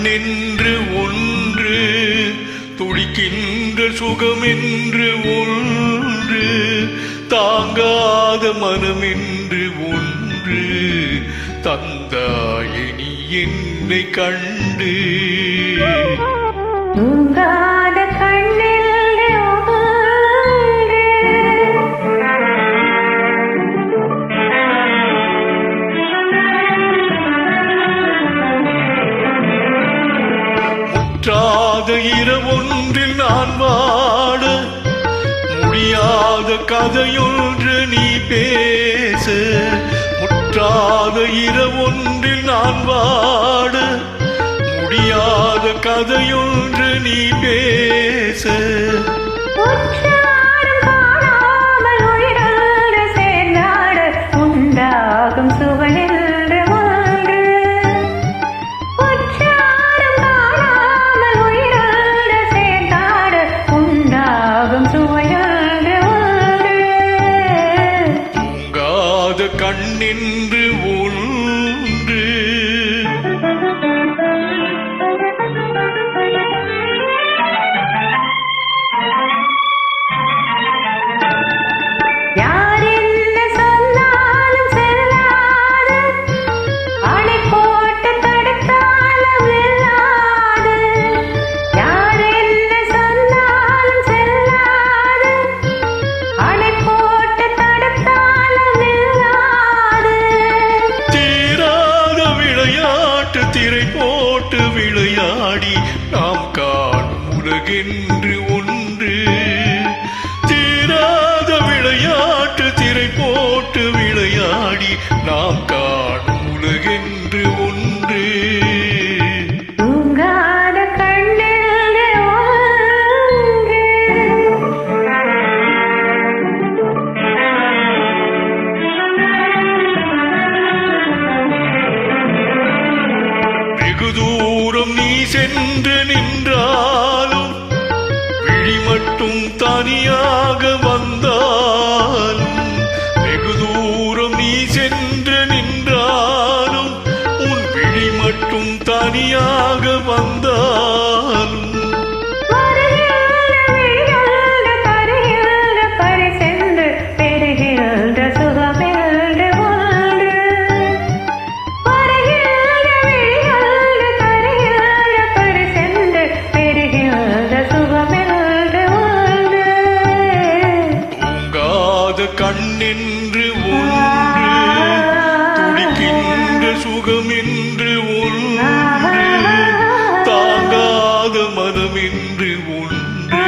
கண்ணென்று ஒன்று, துடிக்கின்ற சுகமென்று ஒன்று, தாங்காத மனமென்று ஒன்று, தந்தாயே நீ என்னை கண்டு. தூங்காத கண்ணில் முற்றாத இரவொன்றில் நான் வாட, முடியாத கதையொன்று நீ பேச. முற்றாத இரவொன்றில் நான் வாட, முடியாத கதையொன்று நீ பேச. உண்டாகும் சுவையில் கண்ணென்று ஒன்று. யார் என்ன சொன்னாலும் செல்லாது, அணை போட்டு தடுத்தாலும் இல்லாது. யார் என்ன சொன்னாலும் செல்லாது, அணை போட்டு தடுத்தாலும் இல்லாது. தீராத விளையாட்டு திரை போட்டு விளையாடி நாம் காணும் உலகென்று ஒன்று. தீராத விளையாட்டு திரை போட்டு விளையாடி நாம் காணும் உலகென்று ஒன்று. தூங்காத கண்ணில் ஒன்று. வெகு தூரம் நீ சென்று நின்றாலும், விழி மட்டும் தனியாக வந்தாலும். வெகு தூரம் நீ சென்று நின்றாலும், உன் விழி மட்டும் தனியாக வந்தாலும். கண்ணென்று ஒன்று, துடிக்கின்ற சுகமென்று ஒன்று, தாங்காத மனமென்று ஒன்று.